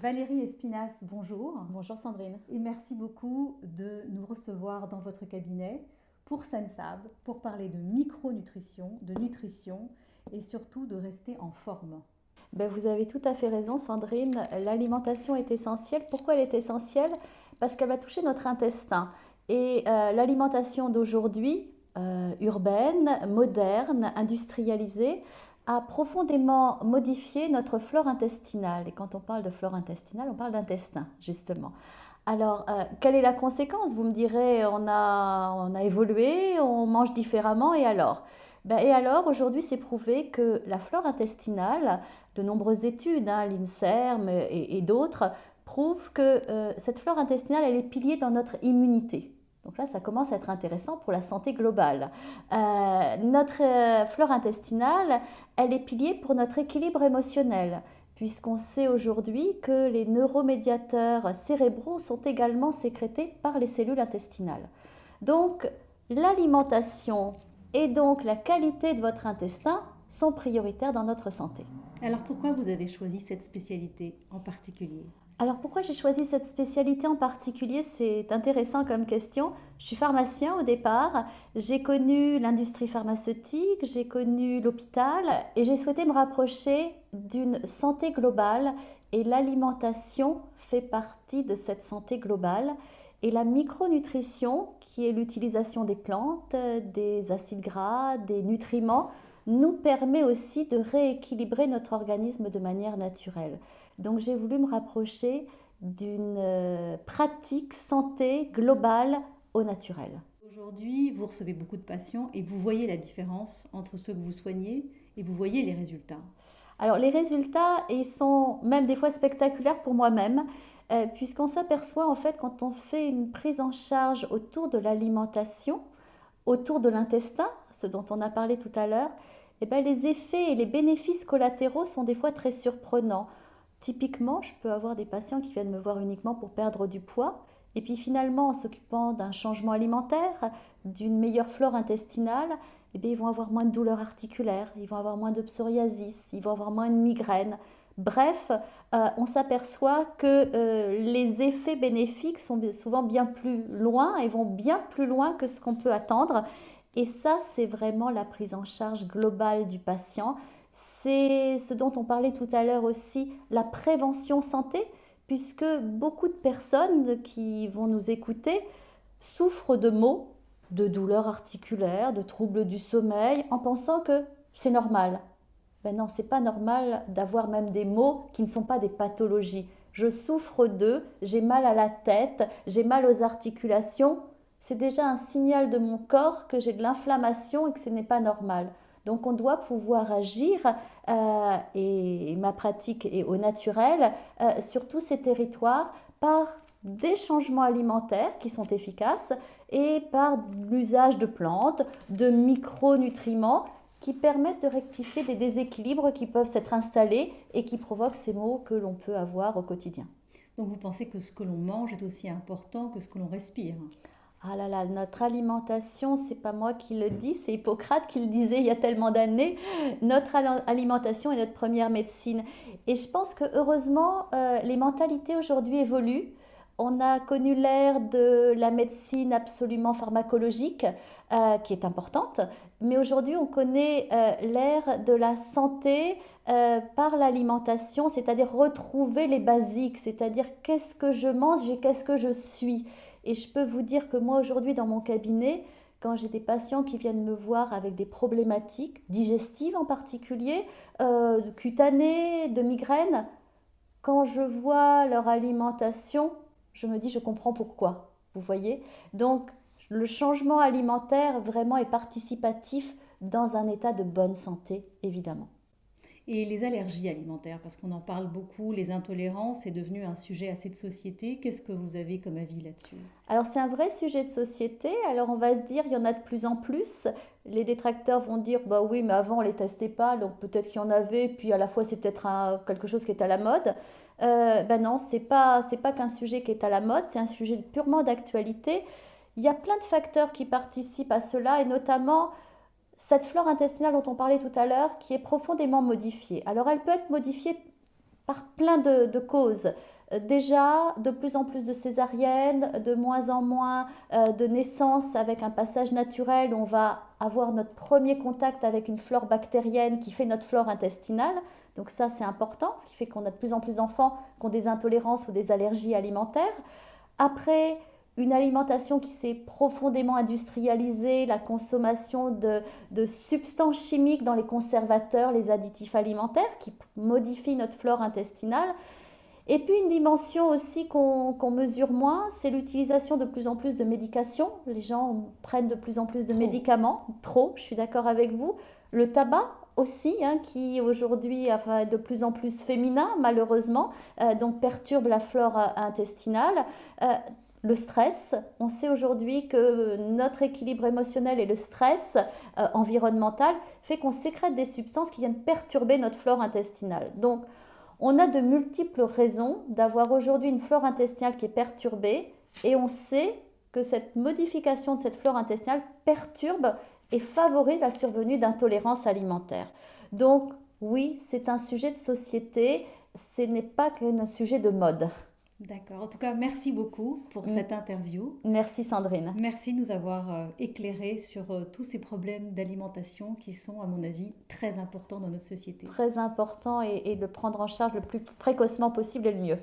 Valérie Espinasse, bonjour Bonjour Sandrine. et merci beaucoup de nous recevoir dans votre cabinet pour Sensab, pour parler de micronutrition, de nutrition et surtout de rester en forme. Vous avez tout à fait raison Sandrine, l'alimentation est essentielle. Pourquoi elle est essentielle? Parce qu'elle va toucher notre intestin. Et l'alimentation d'aujourd'hui, urbaine, moderne, industrialisée, a profondément modifié notre flore intestinale. Et quand on parle de flore intestinale, on parle d'intestin, justement. Alors, quelle est la conséquence? Vous me direz, on a évolué, on mange différemment, et alors? Et alors, aujourd'hui, c'est prouvé que la flore intestinale, de nombreuses études, l'INSERM et d'autres, prouvent que cette flore intestinale, elle est pilier dans notre immunité. Donc là, ça commence à être intéressant pour la santé globale. Notre flore intestinale, elle est pilier pour notre équilibre émotionnel, puisqu'on sait aujourd'hui que les neuromédiateurs cérébraux sont également sécrétés par les cellules intestinales. Donc, l'alimentation et donc la qualité de votre intestin sont prioritaires dans notre santé. Alors pourquoi vous avez choisi cette spécialité en particulier? Alors pourquoi j'ai choisi cette spécialité en particulier? C'est intéressant comme question. Je suis pharmacien au départ, j'ai connu l'industrie pharmaceutique, j'ai connu l'hôpital et j'ai souhaité me rapprocher d'une santé globale, et l'alimentation fait partie de cette santé globale. Et la micronutrition, qui est l'utilisation des plantes, des acides gras, des nutriments, nous permet aussi de rééquilibrer notre organisme de manière naturelle. Donc j'ai voulu me rapprocher d'une pratique santé globale au naturel. Aujourd'hui, vous recevez beaucoup de patients et vous voyez la différence entre ceux que vous soignez et vous voyez les résultats. Alors les résultats, ils sont même des fois spectaculaires pour moi-même, puisqu'on s'aperçoit en fait quand on fait une prise en charge autour de l'alimentation, autour de l'intestin, ce dont on a parlé tout à l'heure, les effets et les bénéfices collatéraux sont des fois très surprenants. Typiquement, je peux avoir des patients qui viennent me voir uniquement pour perdre du poids, et puis finalement, en s'occupant d'un changement alimentaire, d'une meilleure flore intestinale, ils vont avoir moins de douleurs articulaires, ils vont avoir moins de psoriasis, ils vont avoir moins de migraines. Bref, on s'aperçoit que les effets bénéfiques sont souvent bien plus loin et vont bien plus loin que ce qu'on peut attendre. Et ça, c'est vraiment la prise en charge globale du patient. C'est ce dont on parlait tout à l'heure aussi, la prévention santé, puisque beaucoup de personnes qui vont nous écouter souffrent de maux, de douleurs articulaires, de troubles du sommeil, en pensant que c'est normal. Ben non, c'est pas normal d'avoir même des maux qui ne sont pas des pathologies. Je souffre d'eux, j'ai mal à la tête, j'ai mal aux articulations. C'est déjà un signal de mon corps que j'ai de l'inflammation et que ce n'est pas normal. Donc on doit pouvoir agir, et ma pratique est au naturel, sur tous ces territoires par des changements alimentaires qui sont efficaces et par l'usage de plantes, de micronutriments qui permettent de rectifier des déséquilibres qui peuvent s'être installés et qui provoquent ces maux que l'on peut avoir au quotidien. Donc vous pensez que ce que l'on mange est aussi important que ce que l'on respire? Ah là là, notre alimentation, c'est pas moi qui le dis, c'est Hippocrate qui le disait il y a tellement d'années. Notre alimentation est notre première médecine. Et je pense que heureusement, les mentalités aujourd'hui évoluent. On a connu l'ère de la médecine absolument pharmacologique, qui est importante, mais aujourd'hui on connaît l'ère de la santé par l'alimentation, c'est-à-dire retrouver les basiques, c'est-à-dire qu'est-ce que je mange et qu'est-ce que je suis. Et je peux vous dire que moi aujourd'hui dans mon cabinet, quand j'ai des patients qui viennent me voir avec des problématiques digestives en particulier, cutanées, de migraines, quand je vois leur alimentation, je me dis je comprends pourquoi. Vous voyez? Donc le changement alimentaire vraiment est participatif dans un état de bonne santé, évidemment. Et les allergies alimentaires, parce qu'on en parle beaucoup, les intolérances, c'est devenu un sujet assez de société. Qu'est-ce que vous avez comme avis là-dessus? Alors c'est un vrai sujet de société. Alors on va se dire, il y en a de plus en plus. Les détracteurs vont dire, bah oui, mais avant on les testait pas, donc peut-être qu'il y en avait, puis à la fois c'est peut-être quelque chose qui est à la mode. Ben non, c'est pas qu'un sujet qui est à la mode, c'est un sujet purement d'actualité. Il y a plein de facteurs qui participent à cela, et notamment cette flore intestinale dont on parlait tout à l'heure, qui est profondément modifiée. Alors elle peut être modifiée par plein de causes. Déjà, de plus en plus de césariennes, de moins en moins de naissances avec un passage naturel où on va avoir notre premier contact avec une flore bactérienne qui fait notre flore intestinale. Donc ça, c'est important, ce qui fait qu'on a de plus en plus d'enfants qui ont des intolérances ou des allergies alimentaires. Après, une alimentation qui s'est profondément industrialisée, la consommation de substances chimiques dans les conservateurs, les additifs alimentaires qui modifient notre flore intestinale. Et puis une dimension aussi qu'on mesure moins, c'est l'utilisation de plus en plus de médications. Les gens prennent de plus en plus de Trop. médicaments, trop, je suis d'accord avec vous. Le tabac aussi, hein, qui aujourd'hui est de plus en plus féminin, malheureusement, donc perturbe la flore intestinale. Euh, le stress, on sait aujourd'hui que notre équilibre émotionnel et le stress environnemental fait qu'on sécrète des substances qui viennent perturber notre flore intestinale. Donc, on a de multiples raisons d'avoir aujourd'hui une flore intestinale qui est perturbée et on sait que cette modification de cette flore intestinale perturbe et favorise la survenue d'intolérances alimentaires. Donc oui, c'est un sujet de société, ce n'est pas qu'un sujet de mode. D'accord. En tout cas, merci beaucoup pour Mm. cette interview. Merci Sandrine. Merci de nous avoir éclairé sur tous ces problèmes d'alimentation qui sont, à mon avis, très importants dans notre société. Très important et de prendre en charge le plus précocement possible est le mieux.